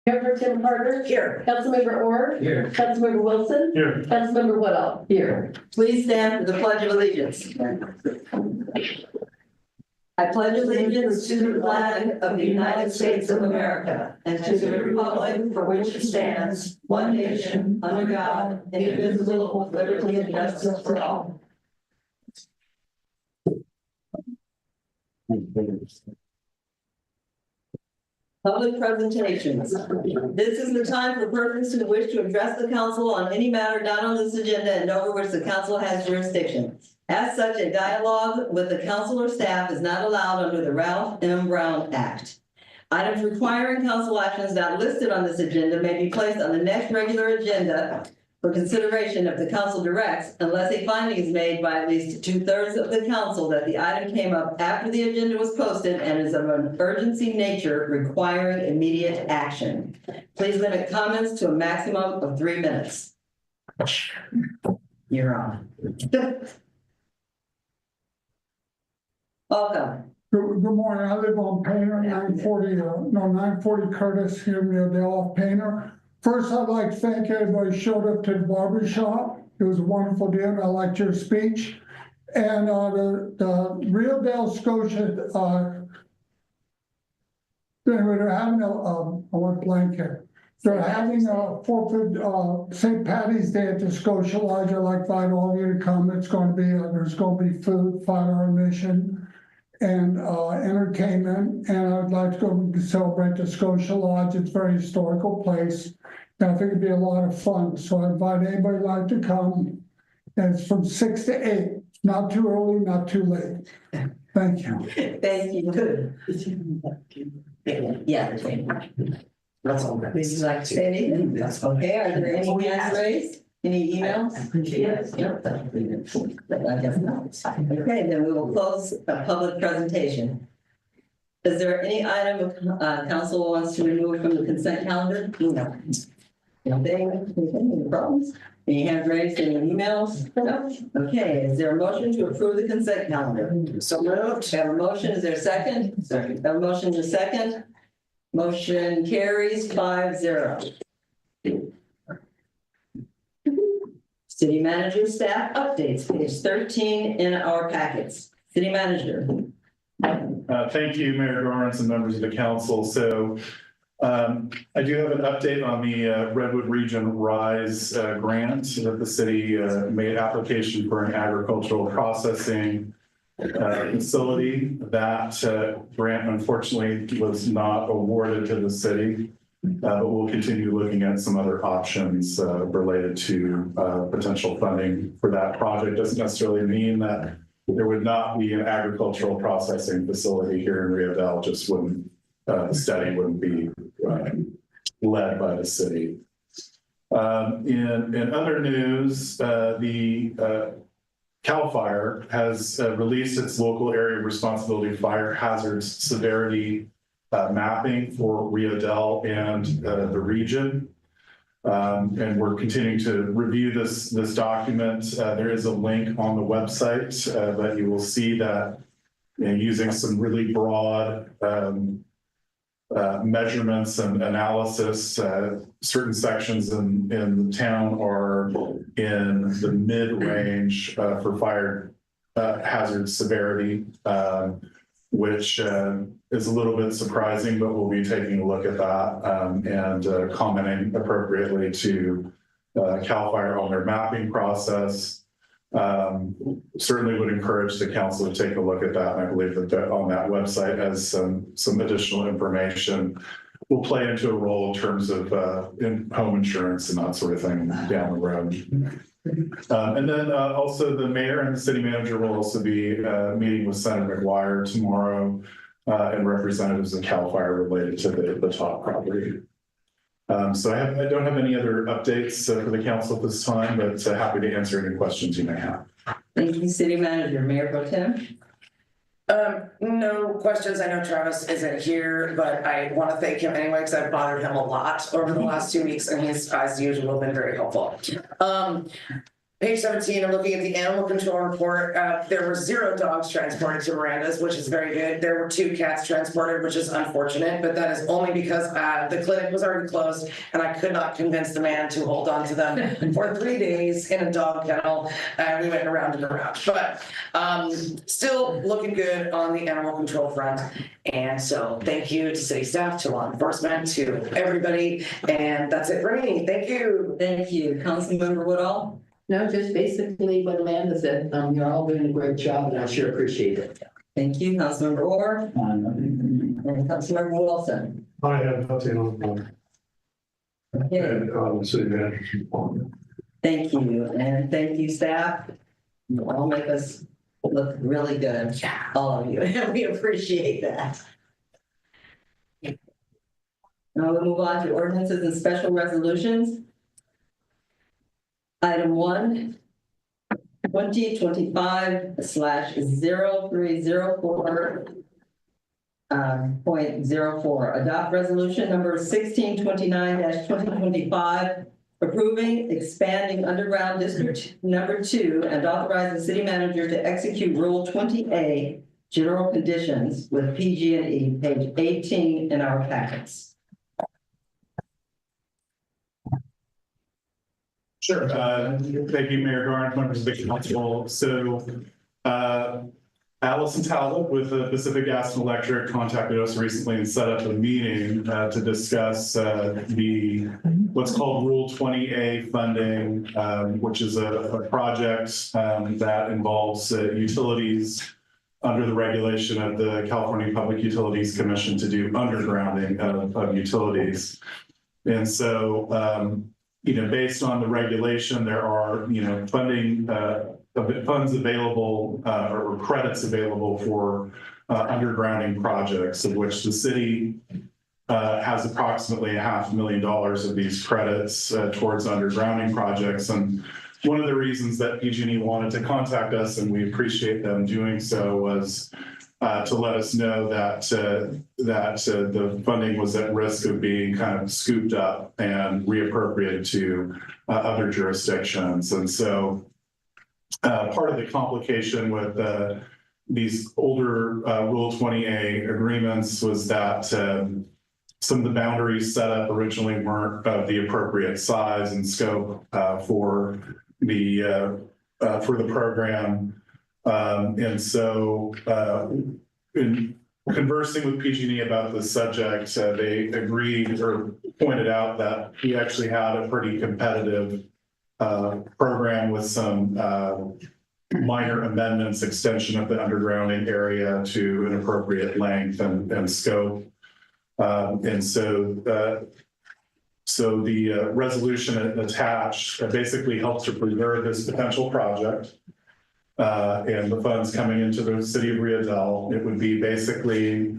Mayor Tim Carter. Here. Councilmember Orr. Here. Councilmember Wilson. Here. Councilmember Woodall. Here. Please stand for the Pledge of Allegiance. I pledge allegiance to the flag of the United States of America and to the republic for which it stands, one nation, under God, indivisible, with liberty and justice for all. Public presentations. This is the time for persons who wish to address the council on any matter not on this agenda and over which the council has jurisdiction. As such, a dialogue with the council or staff is not allowed under the Ralph M. Brown Act. Items requiring council actions not listed on this agenda may be placed on the next regular agenda for consideration if the council directs, unless a finding is made by at least 2/3 of the council that the item came up after the agenda was posted and is of an urgency nature requiring immediate action. Please limit comments to a maximum of 3 minutes. You're on. Welcome. Good morning. I live on Painter, 940 Curtis here in Rio Dell off Painter. First, I'd like to thank everybody who showed up to the barber shop. It was a wonderful day, and I liked your speech. And the Rio Dell Scotia, they're having I went blank here. They're having a St. Patty's Day at the Scotia Lodge. I'd like to invite all of you to come. It's going to be, there's going to be food, fire mission, and entertainment. And I'd like to go celebrate the Scotia Lodge. It's a very historical place. And I think it'd be a lot of fun. So I invite anybody who'd like to come. And it's from 6 to 8. Not too early, not too late. Thank you. Thank you. Good. Yeah. That's all. Would you like to say anything? Okay, are there any hands raised? Any emails? Yes. I guess not. Okay, then we will close a public presentation. Is there any item council wants to remove from the consent calendar? No. Anything? Any problems? Any hands raised? Any emails? No. Okay, is there a motion to approve the consent calendar? So moved. Have a motion, is there a second? Second. Have a motion, is a second? Motion carries 5-0. City manager staff updates, page 13 in our packets. City manager. Thank you, Mayor Dorrance and members of the council. So I do have an update on the Redwood Region RISE grant that the city made application for an agricultural processing facility. That grant unfortunately was not awarded to the city, but we'll continue looking at some other options related to potential funding for that project. Doesn't necessarily mean that there would not be an agricultural processing facility here in Rio Dell, just wouldn't, the study wouldn't be led by the city. In other news, the CAL FIRE has released its local area of responsibility fire hazards severity mapping for Rio Dell and the region. And we're continuing to review this document. There is a link on the website that you will see that, you know, using some really broad measurements and analysis, certain sections in the town are in the mid-range for fire hazard severity, which is a little bit surprising, but we'll be taking a look at that and commenting appropriately to CAL FIRE on their mapping process. Certainly would encourage the council to take a look at that. And I believe that on that website has some additional information will play into a role in terms of in home insurance and that sort of thing down the road. And then also the mayor and the city manager will also be meeting with Senator McGuire tomorrow and representatives of CAL FIRE related to the top property. So I don't have any other updates for the council at this time, but happy to answer any questions you may have. Thank you, city manager. Mayor Pro Tem. No questions. I know Travis isn't here, but I want to thank him anyway because I've bothered him a lot over the last 2 weeks, and he's, as usual, been very helpful. Page 17, I'm looking at the animal control report. There were 0 dogs transported to Miranda's, which is very good. There were 2 cats transported, which is unfortunate, but that is only because the clinic was already closed and I could not convince the man to hold on to them for 3 days in a dog kennel. We went around and around, but still looking good on the animal control front. And so thank you to city staff, to law enforcement, to everybody. And that's it for me. Thank you. Thank you. Councilmember Woodall? No, just basically what Amanda said, you're all doing a great job and I sure appreciate it. Thank you. Councilmember Orr? And Councilmember Wilson? I have nothing on the board. Okay, And city manager's report. thank you. And thank you, staff. You all make us look really good, all of you, and we appreciate that. Now we'll move on to ordinances and special resolutions. Item 1, 2025/0304. .04, adopt resolution number 1629-2025, approving expanding underground district number 2 and authorize the city manager to execute Rule 20A general conditions with PG&E, page 18 in our packets. Sure. Thank you, Mayor Garn, members of the council. So, Allison Talbot with Pacific Gas and Electric contacted us recently and set up a meeting to discuss what's called Rule 20A funding, which is a project that involves utilities under the regulation of the California Public Utilities Commission to do undergrounding of utilities. And so, based on the regulation, there are, funding, funds available or credits available for undergrounding projects, of which the city has approximately $500,000 of these credits towards undergrounding projects. And one of the reasons that PG&E wanted to contact us, and we appreciate them doing so, was to let us know that the funding was at risk of being kind of scooped up and reappropriated to other jurisdictions. And so part of the complication with these older Rule 20A agreements was that some of the boundaries set up originally weren't of the appropriate size and scope for the program. And so in conversing with PG&E about the subject, they agreed or pointed out that we actually had a pretty competitive program with some minor amendments, extension of the undergrounding area to an appropriate length and scope. And so the resolution attached basically helps to preserve this potential project. And the funds coming into the city of Rio Dell. It would be basically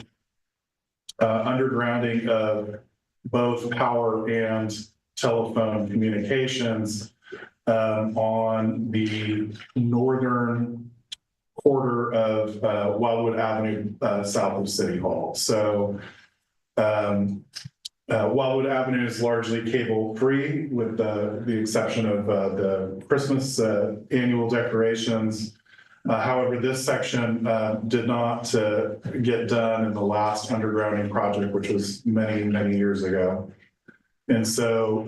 undergrounding of both power and telephone communications on the northern quarter of Wildwood Avenue south of City Hall. So Wildwood Avenue is largely cable free with the exception of the Christmas annual decorations. However, this section did not get done in the last undergrounding project, which was many, many years ago. And so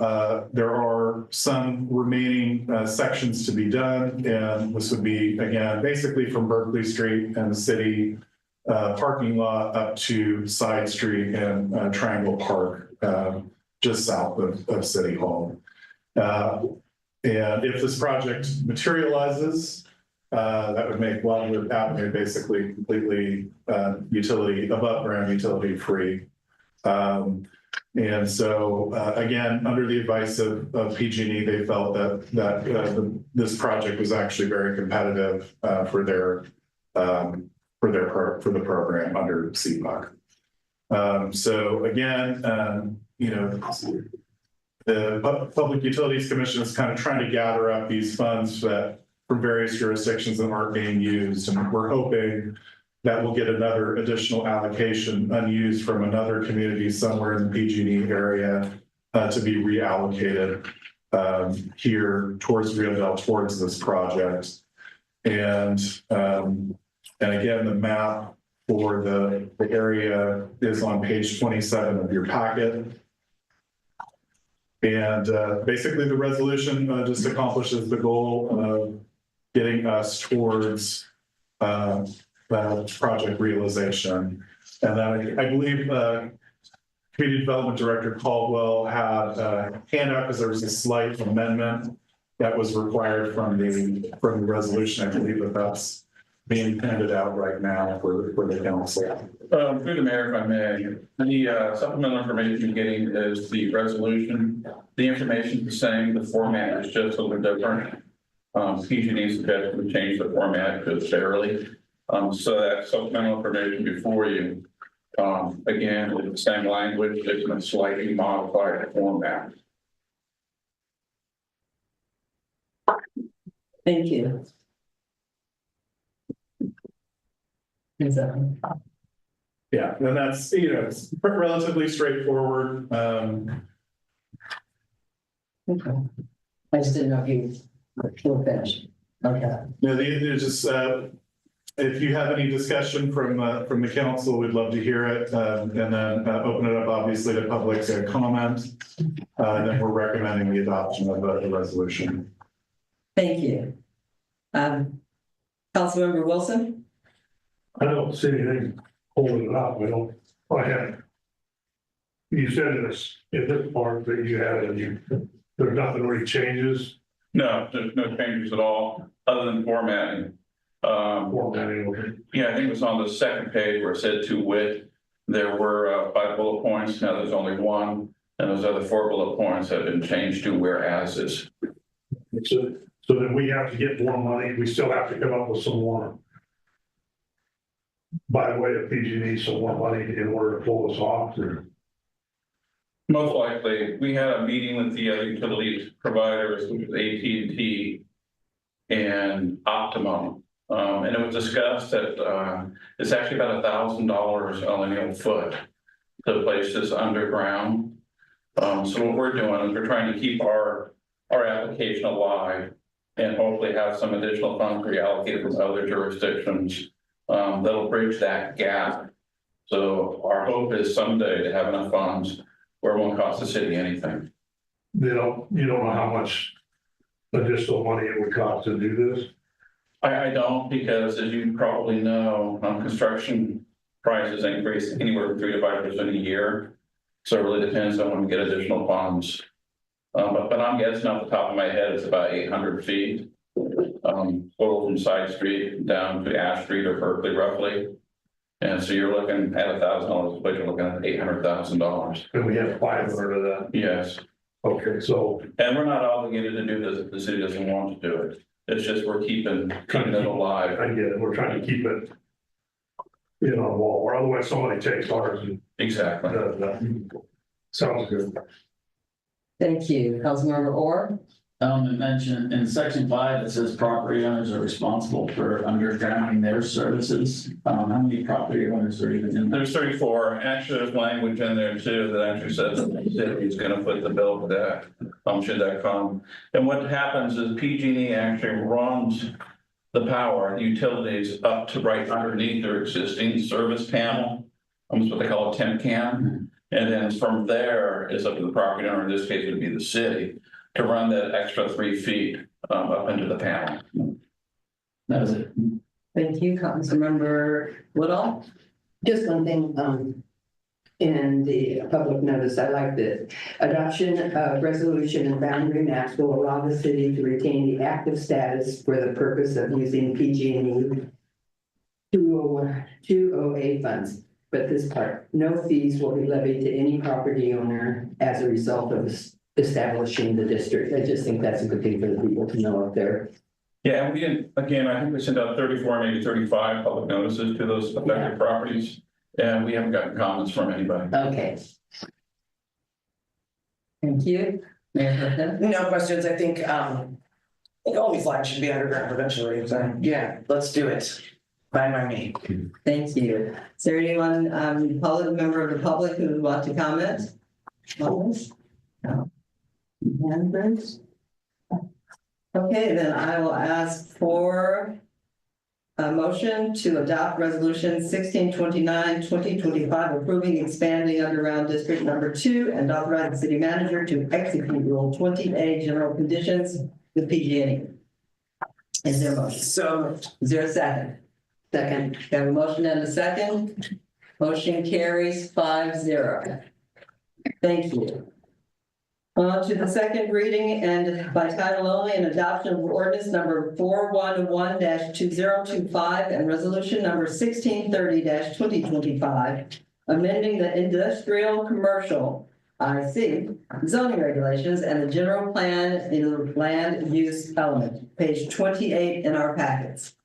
there are some remaining sections to be done. And this would be, again, basically from Berkeley Street and the city parking lot up to Side Street and Triangle Park, just south of City Hall. And if this project materializes, that would make Wildwood Avenue basically completely above ground utility free. And so again, under the advice of PG&E, they felt that this project was actually very competitive for the program under CPUC. So again, the Public Utilities Commission is kind of trying to gather up these funds from various jurisdictions that aren't being used, and we're hoping that we'll get another additional allocation unused from another community somewhere in the PG&E area to be reallocated here towards Rio Dell, towards this project. And again, the map for the area is on page 27 of your packet. And basically the resolution just accomplishes the goal of getting us towards project realization. And then I believe Community Development Director Caldwell had a handout because there was a slight amendment that was required from the resolution. I believe that's being handed out right now for the council. Through the mayor, if I may, the supplemental information you're getting is the resolution. The information is the same, the format is just a little different. PG&E suggested we change the format just barely. So that supplemental information before you, again, with the same language, it's in a slightly modified format. Thank you. Exactly. Yeah, and that's, it's relatively straightforward. Okay. I just didn't know if you were finished. Okay. There's just, if you have any discussion from the council, we'd love to hear it, and then open it up, obviously, to public comment. And then we're recommending the adoption of the resolution. Thank you. Councilmember Wilson? I don't see anything holding it up. You said in this part that you had, there's nothing really changes. No, there's no changes at all, other than formatting. Formatting. Yeah, I think it was on the second page where it said to wit, there were 5 bullet points. Now there's only 1, and those other 4 bullet points have been changed to whereases. So then we have to get more money. We still have to come up with some more, by way of PG&E, some more money in order to pull this off. Or... Most likely, we had a meeting with the other utility providers, which was AT&T and Optimum. And it was discussed that it's actually about $1,000 a linear foot to place this underground. So what we're doing is we're trying to keep our application alive and hopefully have some additional funds reallocated from other jurisdictions that'll bridge that gap. So our hope is someday to have enough funds where it won't cost the city anything. You don't know how much additional money it would cost to do this? I don't, because as you probably know, construction prices increase anywhere from 3 to 5% a year. So it really depends on when we get additional funds. But I'm guessing off the top of my head, it's about 800 feet. Total from Side Street down to Ash Street or Berkeley roughly. And so you're looking at $1,000, but you're looking at $800,000. And we have 500 of that. Yes. Okay, so. And we're not obligated to do this if the city doesn't want to do it. It's just we're keeping it alive. I get it. We're trying to keep it on the wall, or otherwise somebody takes ours and Exactly. does that. Sounds good. Thank you. Councilmember Orr? It mentioned in section 5, it says property owners are responsible for undergrounding their services. How many property owners are even in there? There's 34. Actually, there's language in there too that actually says that the city is going to put the bill for that. Should that come? And what happens is PG&E actually runs the power, the utilities up to right underneath their existing service panel. Almost what they call a temp can. And then from there is up to the property owner. In this case, it would be the city, to run that extra 3 feet up into the panel. That was it. Thank you, Councilmember Woodall. Just one thing, in the public notice, I like the adoption of resolution and boundary maps will allow the city to retain the active status for the purpose of using PG&E 208 funds. But this part, no fees will be levied to any property owner as a result of establishing the district. I just think that's a good thing for the people to know up there. Yeah, and we didn't, again, I think we sent out 34, maybe 35 public notices to those affected properties. And we haven't gotten comments from anybody. Okay. Thank you. Mayor Pro Tem? No questions. I think all these lines should be underground eventually. So yeah, let's do it. By me. Thank you. Is there anyone, member of the public who would want to comment on this? No. Hand raised? Okay, then I will ask for a motion to adopt resolution 1629-2025, approving expanding underground district number 2 and authorize the city manager to execute rule 20A general conditions with PG&E. Is there a motion? So Is there a second? Second. We have a motion and a second. Motion carries 5-0. Thank you. On to the second reading and by title only, an adoption of ordinance number 411-2025 and resolution number 1630-2025, amending the industrial commercial IC zoning regulations and the general plan in the land use element, page 28 in our packets.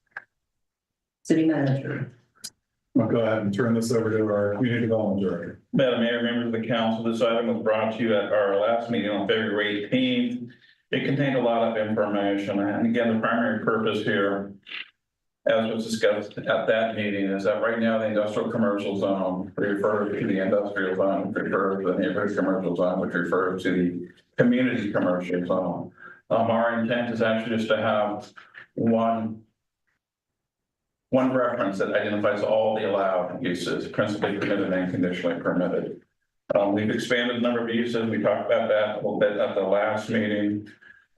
City manager. I'll go ahead and turn this over to our community development director. Madam Mayor, members of the council, this item was brought to you at our last meeting on February 18th. It contained a lot of information, and again, the primary purpose here, as was discussed at that meeting, is that right now the industrial commercial zone refers to the industrial zone, which refers to the neighborhood commercial zone, which refers to the community commercial zone. Our intent is actually just to have one reference that identifies all the allowed uses, principally permitted and conditionally permitted. We've expanded the number of uses. We talked about that a little bit at the last meeting.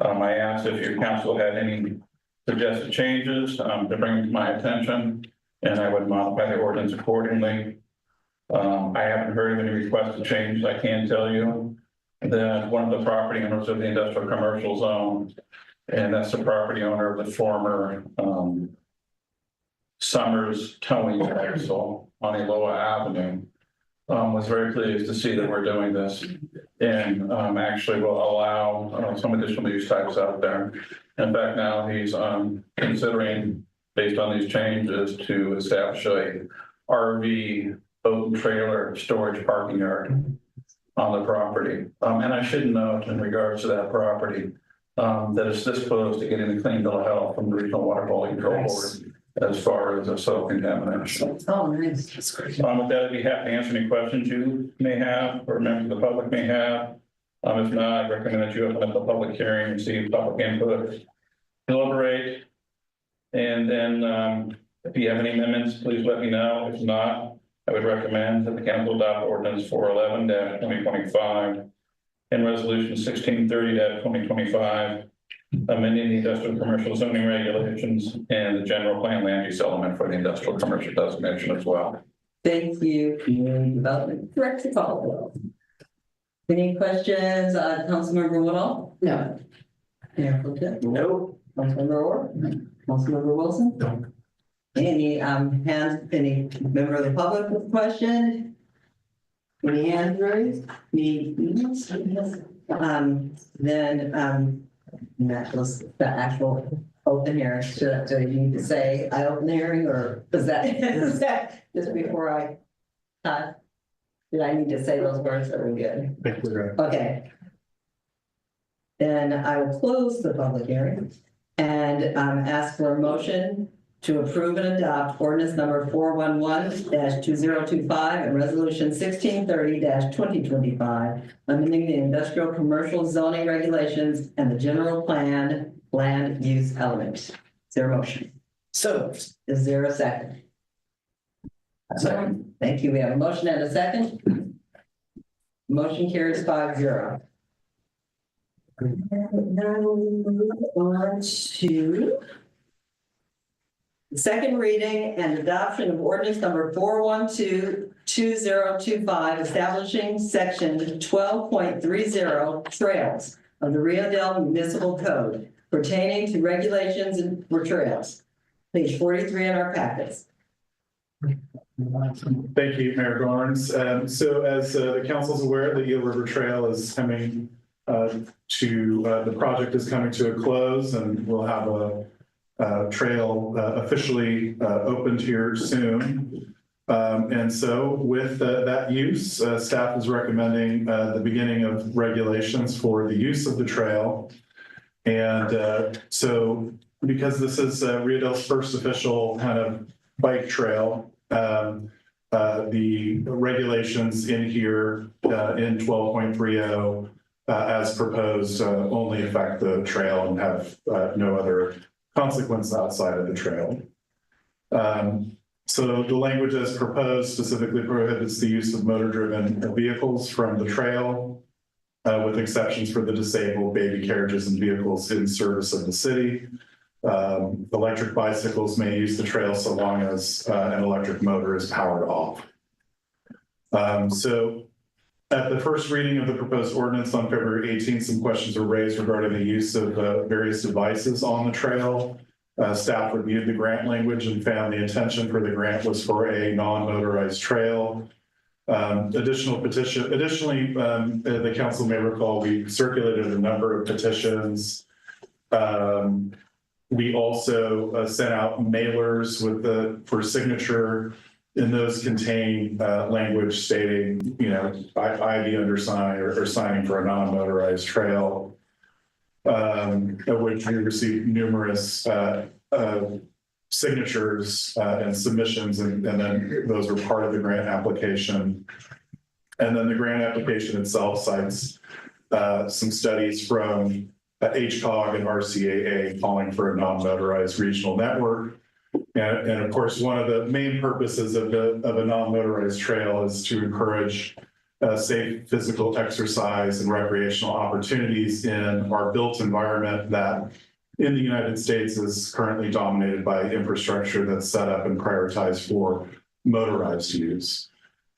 I asked if your council had any suggested changes to bring them to my attention, and I would modify the ordinance accordingly. I haven't heard of any requested changes. I can tell you that one of the property owners of the industrial commercial zone, and that's the property owner of the former Summers Towing Axle on Eloa Avenue, was very pleased to see that we're doing this and actually will allow some additional use types out there. In fact, now he's considering, based on these changes, to establish a RV open trailer storage parking yard on the property. And I should note in regards to that property, that it's this close to getting a clean bill of health from the Regional Water Quality Control Board as far as a soil contamination. Oh, nice. that's great. With that, I'd be happy to answer any questions you may have or members of the public may have. If not, I recommend that you open up the public hearing, receive public input, deliberate. And then if you have any amendments, please let me know. If not, I would recommend that the council adopt ordinance 411-2025 and resolution 1630-2025, amending the industrial commercial zoning regulations and the general plan land use element for the industrial commercial designation as well. Thank you, Community Development Director Caldwell. Any questions, Councilmember Woodall? No. Mayor Pro Tem? Nope. Councilmember Orr? Councilmember Wilson? No. Any any member of the public with a question? Any hands raised? Any emails? That was the actual open hearing. Do you need to say I open the hearing, or is that just before I did I need to say those words? Are we good? I think we're good. Okay. Then I will close the public hearing and ask for a motion to approve and adopt ordinance number 411-2025 and resolution 1630-2025, amending the industrial commercial zoning regulations and the general plan land use elements. Is there a motion? So Is there a second? Second. Thank you. We have a motion and a second. Motion carries 5-0. Now we'll move on to the second reading and adoption of ordinance number 412-2025, establishing section 12.30 trails of the Rio Dell Municipal Code pertaining to regulations for trails. Page 43 in our packets. Thank you, Mayor Barnes. So as the council's aware, the Eel River Trail is coming the project is coming to a close, and we'll have a trail officially opened here soon. And so with that use, staff is recommending the beginning of regulations for the use of the trail. And so because this is Rio Dell's first official kind of bike trail, the regulations in here in 12.30 as proposed, only affect the trail and have no other consequence outside of the trail. So the language as proposed specifically prohibits the use of motor-driven vehicles from the trail, with exceptions for the disabled, baby carriages, and vehicles in service of the city. Electric bicycles may use the trail so long as an electric motor is powered off. So at the first reading of the proposed ordinance on February 18th, some questions were raised regarding the use of various devices on the trail. Staff reviewed the grant language and found the intention for the grant was for a non-motorized trail. Additionally, the council may recall, we circulated a number of petitions. We also sent out mailers for signature, and those contain language stating, you know, I the undersigned or signing for a non-motorized trail, of which we received numerous signatures and submissions, and then those were part of the grant application. And then the grant application itself cites some studies from HCOG and RCAA calling for a non-motorized regional network. And of course, one of the main purposes of a non-motorized trail is to encourage safe physical exercise and recreational opportunities in our built environment that in the United States is currently dominated by infrastructure that's set up and prioritized for motorized use.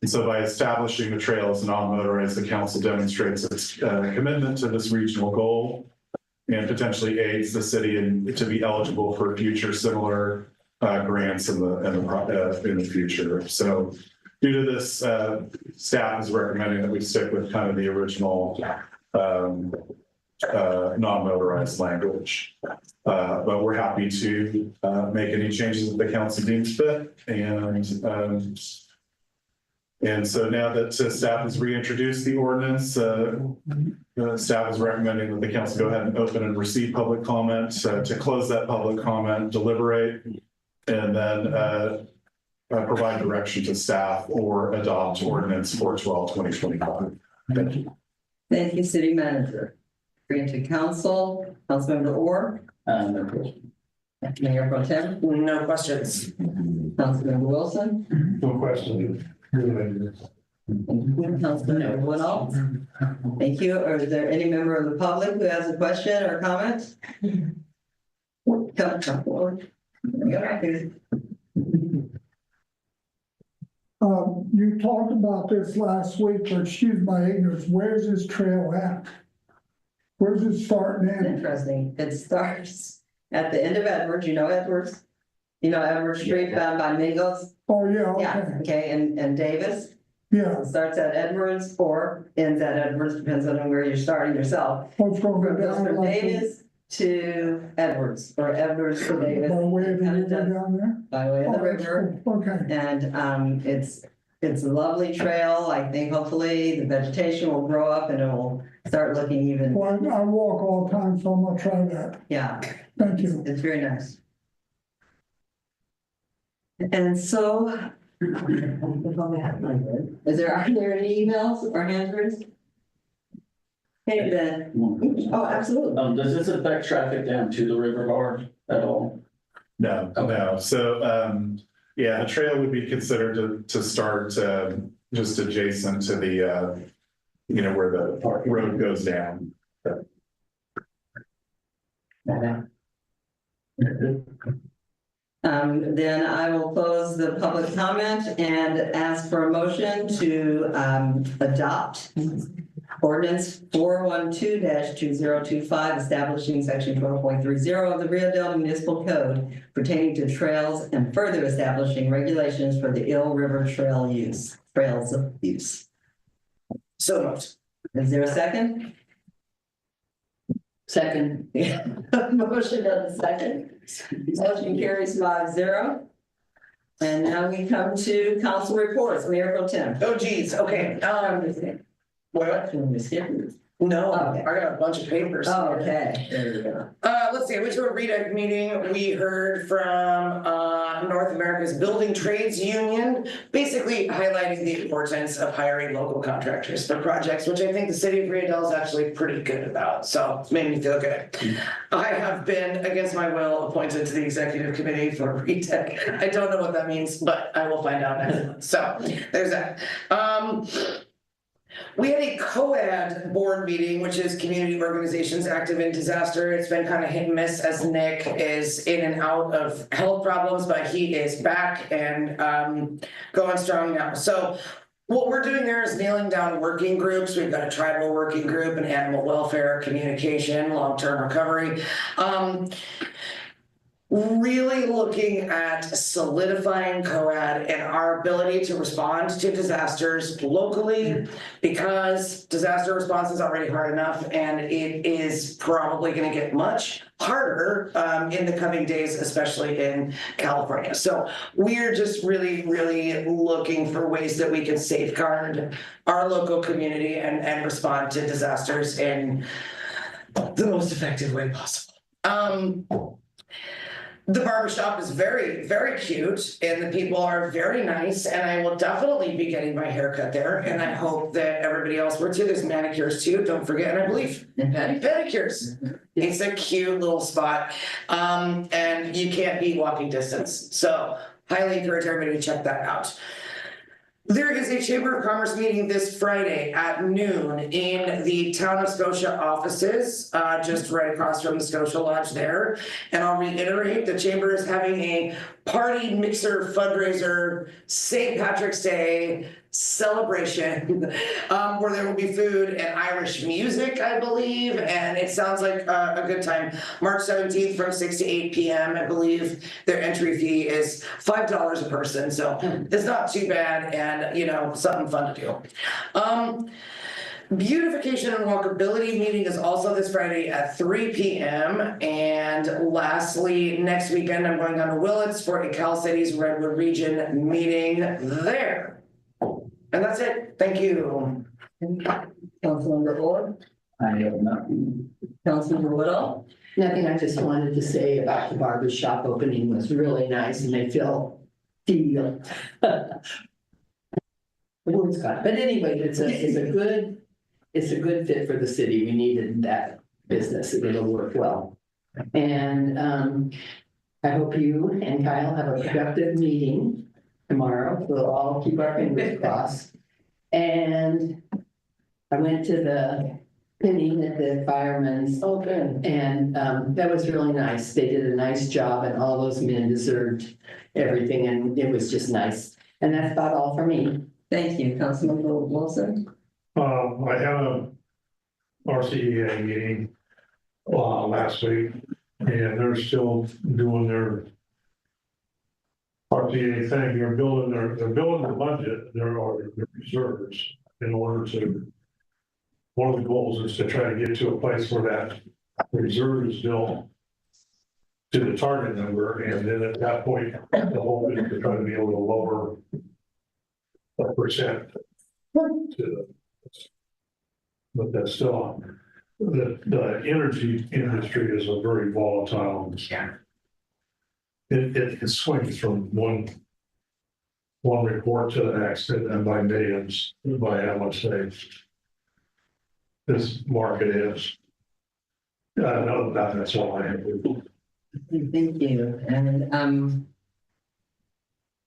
And so by establishing the trail as non-motorized, the council demonstrates its commitment to this regional goal and potentially aids the city to be eligible for future similar grants in the future. So due to this, staff is recommending that we stick with kind of the original non-motorized language. But we're happy to make any changes that the council deems fit. And so now that staff has reintroduced the ordinance, staff is recommending that the council go ahead and open and receive public comment, to close that public comment, deliberate, and then provide direction to staff or adopt ordinance 412/2025. Thank you. Thank you, City Manager. Bring to Council, Councilmember Orr, No question. Mayor Pro Tem, No questions. Councilmember Wilson, No question. Councilmember Woodall. Thank you. Or is there any member of the public who has a question or comment? Come forward. You talked about this last week, but excuse my ignorance, where's this trail at? Where's it starting at? Interesting. It starts at the end of Edwards. You know Edwards? You know Edwards Street down by Mingles? Oh, yeah, Yeah, okay, okay, and Davis. yeah. It starts at Edwards or ends at Edwards, depends on where you're starting yourself. What's going From goes down from like Davis to Edwards, or Edwards to Davis. by way of the Kinda river does down there? By way of the Oh, that's river. cool. Okay, And it's a lovely trail. I think hopefully the vegetation will grow up and it will start looking even, well, I walk all the time, so I'm gonna try that. yeah, Thank you. it's very nice. And so, are there any emails or hands raised? Hey, then, oh, absolutely. Does this affect traffic down to the river bar at all? No, no. So, yeah, the trail would be considered to start just adjacent to the, you know, where the road goes down. Then I will close the public comment and ask for a motion to adopt ordinance 412-2025, establishing section 12.30 of the Rio Dell Municipal Code pertaining to trails and further establishing regulations for the Eel River trails of use. So moved. Is there a second? Second. Motion and a second. Motion carries 5-0. And now we come to council reports. Mayor Pro Tem. Oh geez, okay. What? No, Okay. I got a bunch of papers. Okay, there you go. Let's see, I went to a REDA meeting. We heard from, North America's Building Trades Union, basically highlighting the importance of hiring local contractors for projects, which I think the city of Rio Dell is actually pretty good about, so it's made me feel good. I have been, against my will, appointed to the executive committee for RETEC. I don't know what that means, but I will find out next month, so there's that. We had a COAD board meeting, which is Community Organizations Active in Disaster. It's been kind of hit and miss as Nick is in and out of health problems, but he is back and going strong now. So what we're doing there is nailing down working groups. We've got a tribal working group, an animal welfare, communication, long-term recovery. Really looking at solidifying COAD and our ability to respond to disasters locally, because disaster response is already hard enough and it is probably going to get much harder in the coming days, especially in California. So we're just really looking for ways that we can safeguard our local community and respond to disasters in the most effective way possible. The barbershop is very cute and the people are very nice, and I will definitely be getting my hair cut there, and I hope that everybody else will too. There's manicures too, don't forget, and I believe pedicures. It's a cute little spot, and you can't beat walking distance. So highly encourage everybody to check that out. There is a Chamber of Commerce meeting this Friday at noon in the Town of Scotia offices, just right across from the Scotia Lodge there. And I'll reiterate, the Chamber is having a party mixer fundraiser St. Patrick's Day celebration where there will be food and Irish music, I believe, and it sounds like a good time. March 17th from 6 to 8 p.m. I believe their entry fee is $5 a person, so it's not too bad, and you know, something fun to do. Beautification and walkability meeting is also this Friday at 3 p.m. And lastly, next weekend I'm going down to Willits for a Cal Cities Redwood Region meeting there. And that's it. Thank you. Councilmember Orr, I have nothing. Councilmember Woodall. Nothing, I just wanted to say about the barber shop opening was really nice and they feel. Words gone. But anyway, it's a good fit for the city. We needed that business. It'll work well. And I hope you and Kyle have a productive meeting tomorrow. We'll all keep our fingers crossed. And I went to the pinning at the firemen's open, and that was really nice. They did a nice job, and all those men deserved everything, and it was just nice. And that's about all for me. Thank you, Councilmember Wilson. I had a RCEA meeting last week, and they're still doing their RCEA thing. They're building the budget, their reserves in order to. One of the goals is to try to get to a place where that reserve is built to the target number, and then at that point, the hope is to try to be able to lower a percent to, but that's still, the energy industry is a very volatile. It swings from one report to the next, and by millions, by how much this market is. No, that's all I have. Thank you. And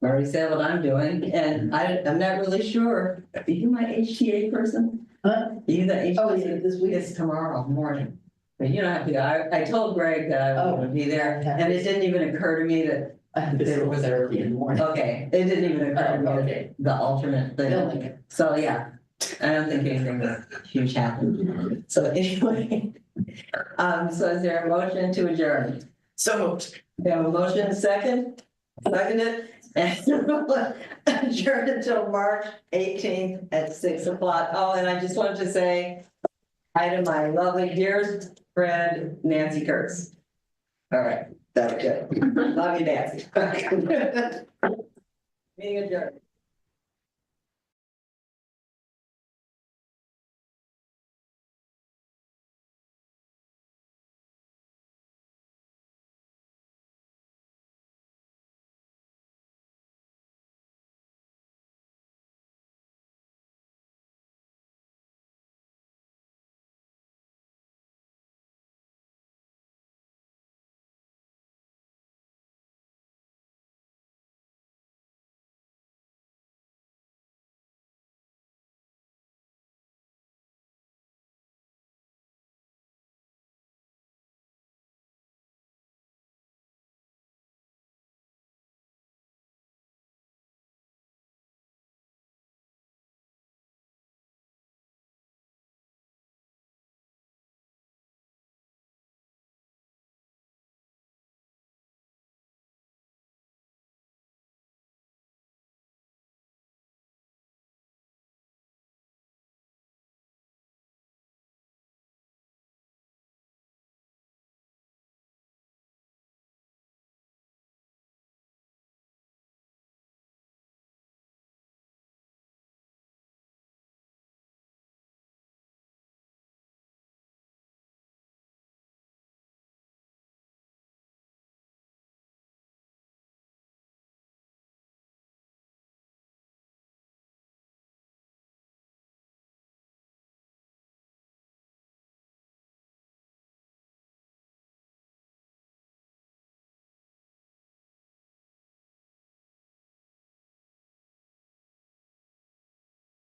I already said what I'm doing, and I'm not really sure. Are you my HTA person? Huh? Are you the HTA? Oh, yeah, this week. It's tomorrow morning. But you don't have to go. I told Greg that I would be there, and it didn't even occur to me that. There was early in the morning. Okay, it didn't even occur to me Okay. that the alternate thing. So yeah, I don't think anything huge happened. So anyway, so is there a motion to adjourn? So moved. We have a motion, seconded, and adjourned until March 18th at 6 o'clock. Oh, and I just wanted to say hi to my lovely dearest friend, Nancy Kurtz. All right, that's good. Love you, Nancy. Meeting adjourned.